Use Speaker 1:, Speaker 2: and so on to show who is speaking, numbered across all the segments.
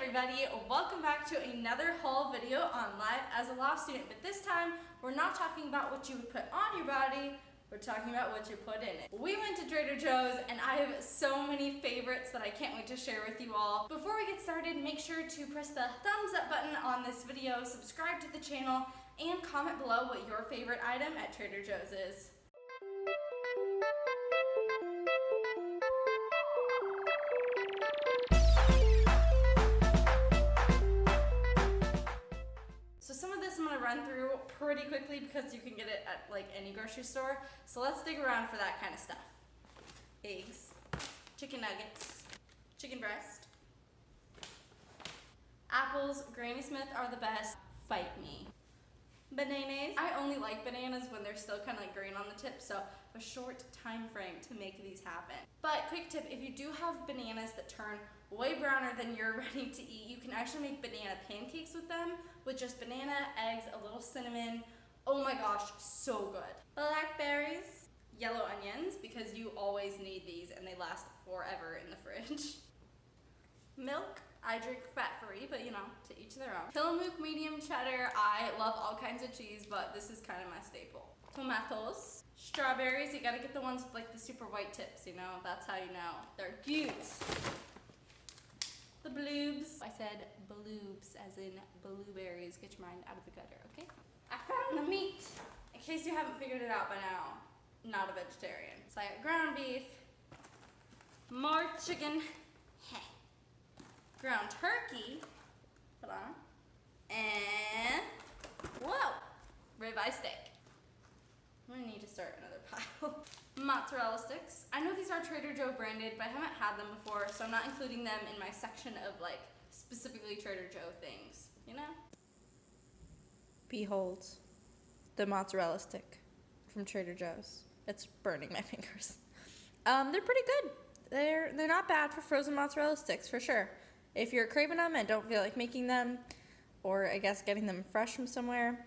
Speaker 1: everybody, welcome back to another haul video on Live as a Law Student, but this time we're not talking about what you would put on your body, we're talking about what you put in it. We went to Trader Joe's and I have so many favorites that I can't wait to share with you all. Before we get started, make sure to press the thumbs up button on this video, subscribe to the channel, and comment below what your favorite item at Trader Joe's is. So some of this I'm gonna run through pretty quickly because you can get it at like any grocery store. So let's dig around for that kind of stuff. Eggs, chicken nuggets, chicken breast, apples, Granny Smith are the best, fight me. Bananas. I only like bananas when they're still kind of like green on the tip, so a short time frame to make these happen. But quick tip, if you do have bananas that turn way browner than you're ready to eat, you can actually make banana pancakes with them with just banana, eggs, a little cinnamon. Oh my gosh, so good. Blackberries, yellow onions, because you always need these and they last forever in the fridge. Milk. I drink fat-free, but you know, to each their own. Tillamook medium cheddar. I love all kinds of cheese, but this is kind of my staple. Tomatoes. Strawberries. You gotta get the ones with like the super white tips, you know? That's how you know. They're cute. The bloobs. I said bloobs as in blueberries. Get your mind out of the gutter, okay? I found the meat. In case you haven't figured it out by now, not a vegetarian. So I got ground beef, more chicken, ground turkey, hold on, and whoa, ribeye steak. I'm gonna need to start another pile. Mozzarella sticks. I know these are Trader Joe branded, but I haven't had them before, so I'm not including them in my section of like specifically Trader Joe things, you know? Behold, the mozzarella stick from Trader Joe's. It's burning my fingers. They're pretty good. They're not bad for frozen mozzarella sticks, for sure. If you're craving them and don't feel like making them, or I guess getting them fresh from somewhere,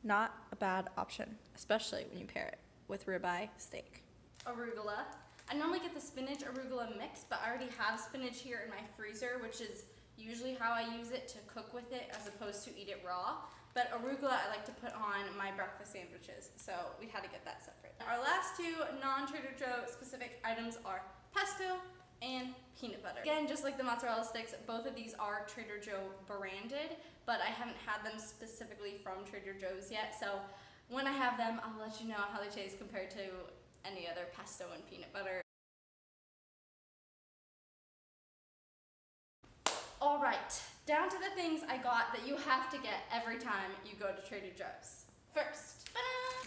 Speaker 1: not a bad option, especially when you pair it with ribeye steak. Arugula. I normally get the spinach arugula mix, but I already have spinach here in my freezer, which is usually how I use it to cook with it as opposed to eat it raw. But arugula I like to put on my breakfast sandwiches, so we had to get that separate. Our last two non-Trader Joe specific items are pesto and peanut butter. Again, just like the mozzarella sticks, both of these are Trader Joe branded, but I haven't had them specifically from Trader Joe's yet, so when I have them, I'll let you know how they taste compared to any other pesto and peanut butter. All right, down to the things I got that you have to get every time you go to Trader Joe's. First,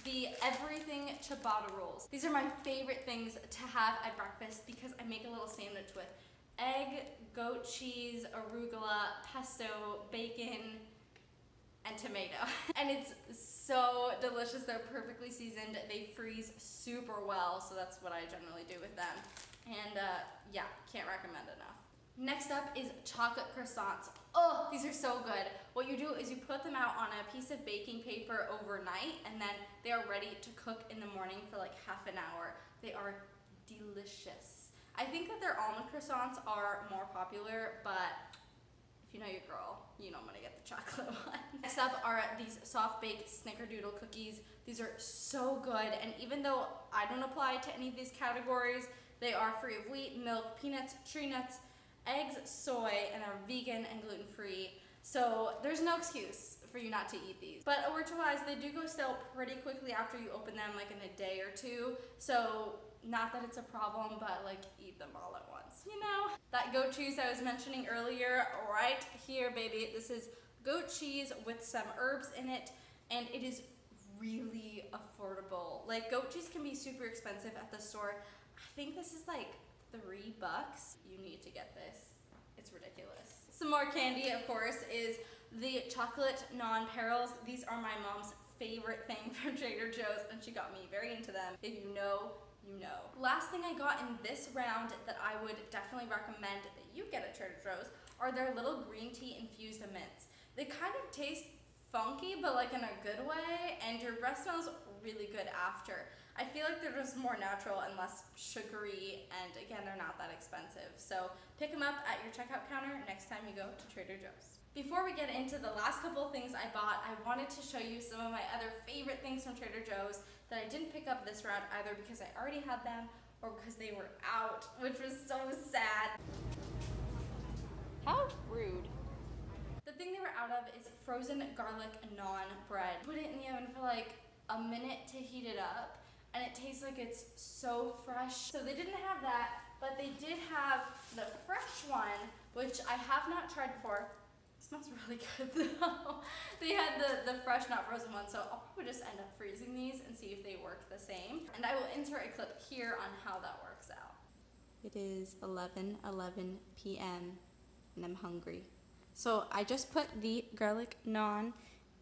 Speaker 1: the everything ciabatta rolls. These are my favorite things to have at breakfast because I make a little sandwich with egg, goat cheese, arugula, pesto, bacon, and tomato. And it's so delicious. They're perfectly seasoned. They freeze super well, so that's what I generally do with them. And yeah, can't recommend enough. Next up is chocolate croissants. Oh, these are so good. What you do is you put them out on a piece of baking paper overnight, and then they are ready to cook in the morning for like half an hour. They are delicious. I think that their almond croissants are more popular, but if you know your girl, you know I'm gonna get the chocolate one. Next up are these soft-baked snickerdoodle cookies. These are so good, and even though I don't apply to any of these categories, they are free of wheat, milk, peanuts, tree nuts, eggs, soy, and are vegan and gluten-free. So there's no excuse for you not to eat these. But order-wise, they do go stale pretty quickly after you open them, like in a day or two. So not that it's a problem, but like eat them all at once, you know? That goat cheese I was mentioning earlier, right here, baby. This is goat cheese with some herbs in it, and it is really affordable. Like goat cheese can be super expensive at the store. I think this is like $3. You need to get this. It's ridiculous. Some more candy, of course, is the chocolate non-perils. These are my mom's favorite thing from Trader Joe's, and she got me very into them. If you know, you know. Last thing I got in this round that I would definitely recommend that you get at Trader Joe's are their little green tea infused mints. They kind of taste funky, but like in a good way, and your breath smells really good after. I feel like they're just more natural and less sugary, and again, they're not that expensive. So pick them up at your checkout counter next time you go to Trader Joe's. Before we get into the last couple of things I bought, I wanted to show you some of my other favorite things from Trader Joe's that I didn't pick up this round either because I already had them or because they were out, which was so sad. How rude. The thing they were out of is frozen garlic naan bread. Put it in the oven for like a minute to heat it up, and it tastes like it's so fresh. So they didn't have that, but they did have the fresh one, which I have not tried before. It smells really good though. They had the fresh, not frozen one, so I'll probably just end up freezing these and see if they work the same. And I will insert a clip here on how that works out. It is 11:11 p.m. and I'm hungry. So I just put the garlic naan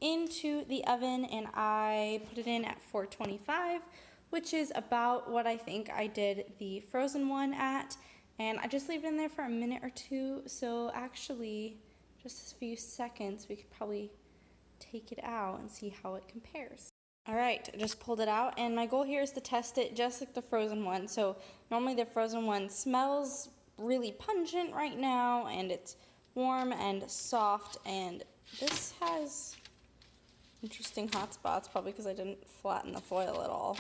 Speaker 1: into the oven and I put it in at 425, which is about what I think I did the frozen one at. And I just leave it in there for a minute or two. So actually, just a few seconds, we could probably take it out and see how it compares. All right, I just pulled it out, and my goal here is to test it just like the frozen one. So normally the frozen one smells really pungent right now, and it's warm and soft, and this has interesting hot spots, probably because I didn't flatten the foil at all.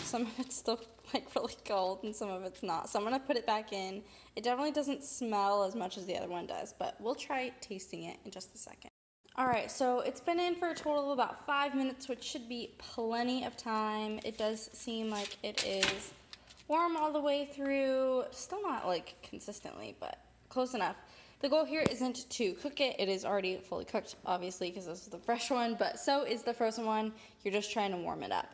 Speaker 1: Some of it's still like really cold and some of it's not, so I'm gonna put it back in. It definitely doesn't smell as much as the other one does, but we'll try tasting it in just a second. All right, so it's been in for a total of about 5 minutes, which should be plenty of time. It does seem like it is warm all the way through. Still not like consistently, but close enough. The goal here isn't to cook it. It is already fully cooked, obviously, because this is the fresh one, but so is the frozen one. You're just trying to warm it up.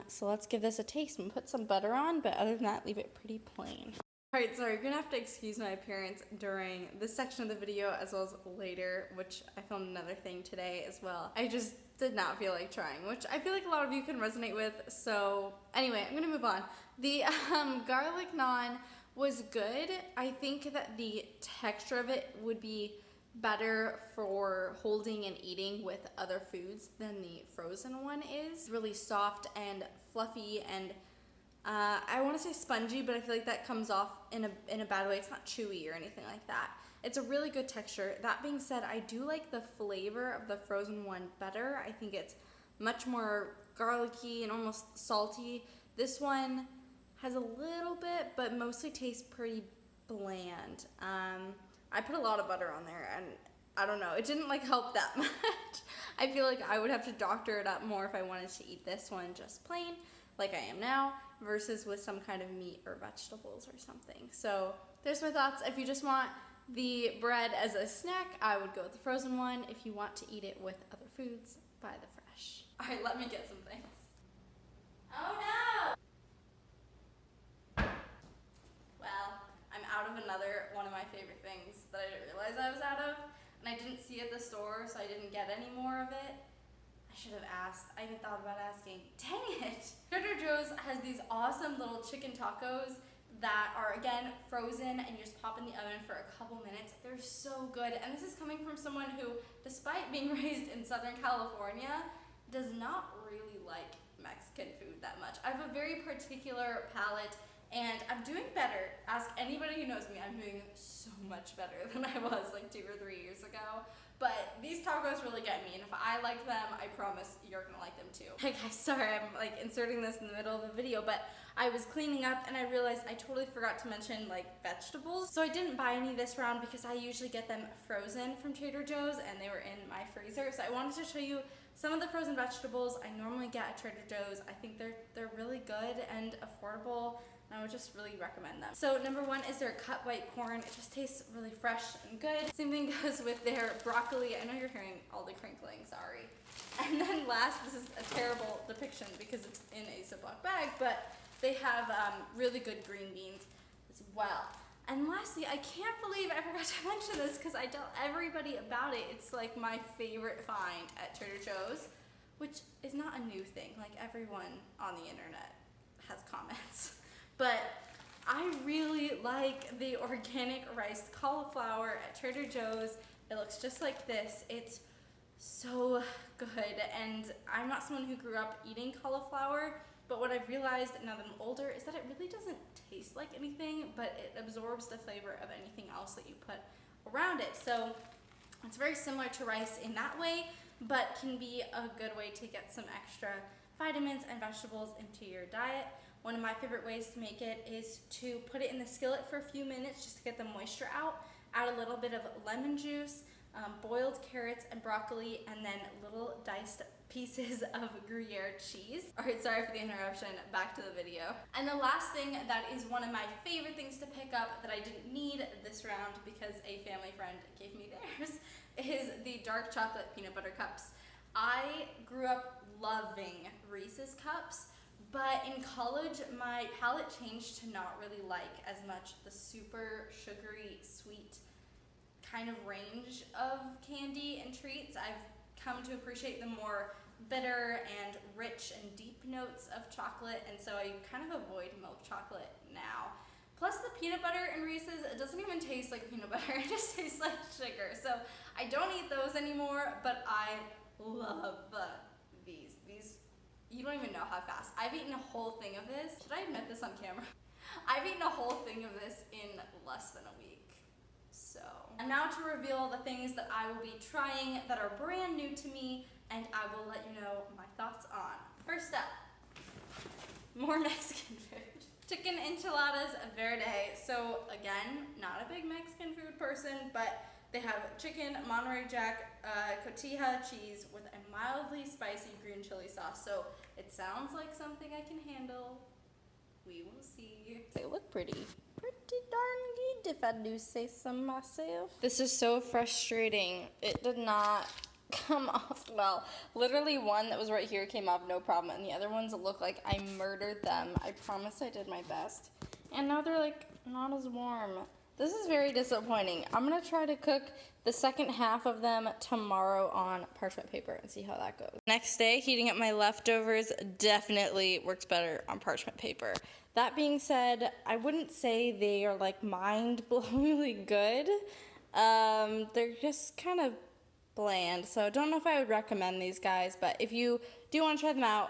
Speaker 1: So let's give this a taste and put some butter on, but other than that, leave it pretty plain. Alright, so you're gonna have to excuse my appearance during this section of the video as well as later, which I filmed another thing today as well. I just did not feel like trying, which I feel like a lot of you can resonate with, so anyway, I'm gonna move on. The garlic naan was good. I think that the texture of it would be better for holding and eating with other foods than the frozen one is. It's really soft and fluffy and I want to say spongy, but I feel like that comes off in a bad way. It's not chewy or anything like that. It's a really good texture. That being said, I do like the flavor of the frozen one better. I think it's much more garlicky and almost salty. This one has a little bit, but mostly tastes pretty bland. I put a lot of butter on there, and I don't know, it didn't like help that much. I feel like I would have to doctor it up more if I wanted to eat this one just plain, like I am now, versus with some kind of meat or vegetables or something. So there's my thoughts. If you just want the bread as a snack, I would go with the frozen one. If you want to eat it with other foods, buy the fresh. All right, let me get some things. Oh no! Well, I'm out of another one of my favorite things that I didn't realize I was out of, and I didn't see at the store, so I didn't get any more of it. I should have asked. I even thought about asking. Dang it! Trader Joe's has these awesome little chicken tacos that are, again, frozen, and you just pop in the oven for a couple minutes. They're so good, and this is coming from someone who, despite being raised in Southern California, does not really like Mexican food that much. I have a very particular palate, and I'm doing better. Ask anybody who knows me, I'm doing so much better than I was like 2 or 3 years ago. But these tacos really get me, and if I like them, I promise you're gonna like them too. Hey guys, sorry I'm like inserting this in the middle of the video, but I was cleaning up and I realized I totally forgot to mention like vegetables. So I didn't buy any this round because I usually get them frozen from Trader Joe's and they were in my freezer. So I wanted to show you some of the frozen vegetables I normally get at Trader Joe's. I think they're really good and affordable. I would just really recommend them. So number one is their cut white corn. It just tastes really fresh and good. Same thing goes with their broccoli. I know you're hearing all the crinkling, sorry. And then last, this is a terrible depiction because it's in a Ziploc bag, but they have really good green beans as well. And lastly, I can't believe I forgot to mention this because I tell everybody about it. It's like my favorite find at Trader Joe's, which is not a new thing. Like everyone on the internet has comments. But I really like the organic riced cauliflower at Trader Joe's. It looks just like this. It's so good. And I'm not someone who grew up eating cauliflower, but what I've realized now that I'm older is that it really doesn't taste like anything, but it absorbs the flavor of anything else that you put around it. So it's very similar to rice in that way, but can be a good way to get some extra vitamins and vegetables into your diet. One of my favorite ways to make it is to put it in the skillet for a few minutes just to get the moisture out. Add a little bit of lemon juice, boiled carrots and broccoli, and then little diced pieces of Gruyere cheese. All right, sorry for the interruption, back to the video. And the last thing that is one of my favorite things to pick up that I didn't need this round because a family friend gave me theirs is the dark chocolate peanut butter cups. I grew up loving Reese's cups, but in college my palate changed to not really like as much the super sugary, sweet kind of range of candy and treats. I've come to appreciate the more bitter and rich and deep notes of chocolate, and so I kind of avoid milk chocolate now. Plus the peanut butter in Reese's, it doesn't even taste like peanut butter, it just tastes like sugar. So I don't eat those anymore, but I love these. You don't even know how fast. I've eaten a whole thing of this. Should I admit this on camera? I've eaten a whole thing of this in less than a week. So, and now to reveal the things that I will be trying that are brand new to me, and I will let you know my thoughts on. First up, more Mexican food. Chicken enchiladas verde. So again, not a big Mexican food person, but they have chicken, Monterey Jack, cotija cheese with a mildly spicy green chili sauce. So it sounds like something I can handle. We will see. They look pretty darn good if I do say so myself. This is so frustrating. It did not come off well. Literally one that was right here came off no problem, and the other ones look like I murdered them. I promise I did my best. And now they're like not as warm. This is very disappointing. I'm gonna try to cook the second half of them tomorrow on parchment paper and see how that goes. Next day, heating up my leftovers definitely works better on parchment paper. That being said, I wouldn't say they are like mind-blowingly good. They're just kind of bland, so I don't know if I would recommend these guys, but if you do want to try them out,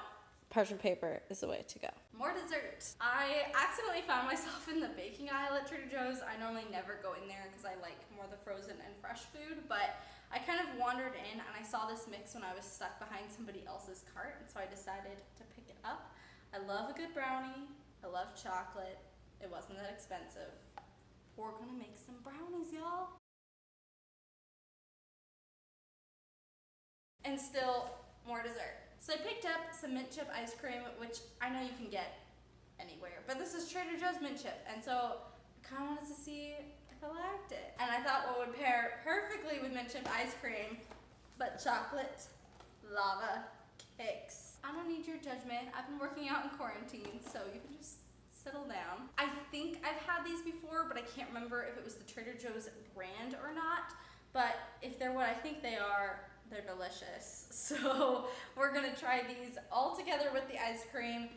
Speaker 1: parchment paper is the way to go. More dessert. I accidentally found myself in the baking aisle at Trader Joe's. I normally never go in there because I like more the frozen and fresh food, but I kind of wandered in and I saw this mix when I was stuck behind somebody else's cart, and so I decided to pick it up. I love a good brownie. I love chocolate. It wasn't that expensive. We're gonna make some brownies, y'all. And still more dessert. So I picked up some mint chip ice cream, which I know you can get anywhere, but this is Trader Joe's mint chip, and so I kind of wanted to see if I liked it. And I thought what would pair perfectly with mint chip ice cream, but chocolate lava cakes. I don't need your judgment. I've been working out in quarantine, so you can just settle down. I think I've had these before, but I can't remember if it was the Trader Joe's brand or not, but if they're what I think they are, they're delicious. So we're gonna try these all together with the ice cream,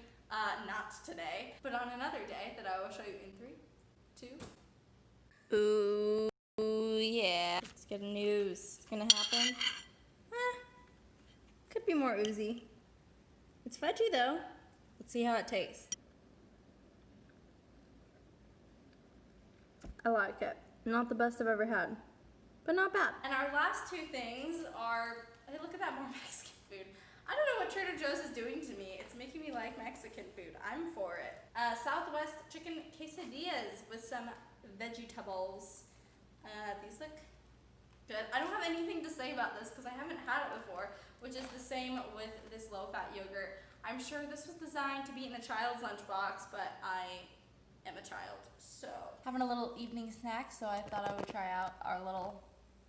Speaker 1: not today, but on another day that I will show you in 3, 2. Ooh, yeah. It's good news. It's gonna happen. Could be more oozy. It's fudgy though. Let's see how it tastes. I like it. Not the best I've ever had, but not bad. And our last two things are, hey, look at that, more Mexican food. I don't know what Trader Joe's is doing to me. It's making me like Mexican food. I'm for it. Southwest chicken quesadillas with some vegetables. These look good. I don't have anything to say about this because I haven't had it before, which is the same with this low-fat yogurt. I'm sure this was designed to be in a child's lunchbox, but I am a child, so. Having a little evening snack, so I thought I would try out our little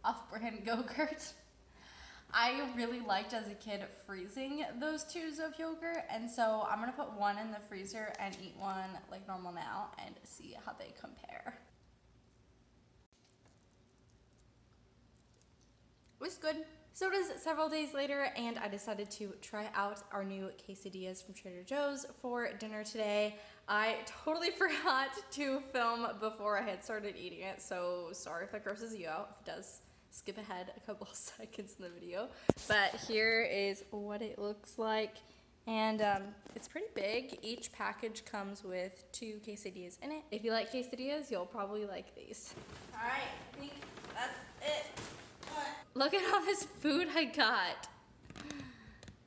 Speaker 1: off-brand Go-Gurt. I really liked as a kid freezing those tubes of yogurt, and so I'm gonna put one in the freezer and eat one like normal now and see how they compare. It was good. So it is several days later, and I decided to try out our new quesadillas from Trader Joe's for dinner today. I totally forgot to film before I had started eating it, so sorry if that grosses you out. If it does, skip ahead a couple seconds in the video. But here is what it looks like. And it's pretty big. Each package comes with 2 quesadillas in it. If you like quesadillas, you'll probably like these. All right, I think that's it. Look at all this food I got.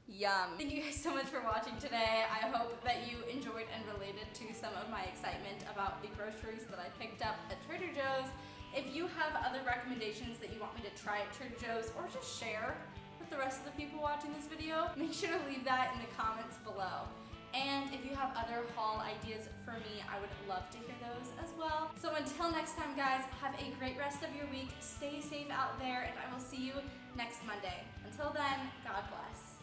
Speaker 1: Yum. Thank you guys so much for watching today. I hope that you enjoyed and related to some of my excitement about the groceries that I picked up at Trader Joe's. If you have other recommendations that you want me to try at Trader Joe's or just share with the rest of the people watching this video, make sure to leave that in the comments below. And if you have other haul ideas for me, I would love to hear those as well. So until next time, guys, have a great rest of your week. Stay safe out there, and I will see you next Monday. Until then, God bless.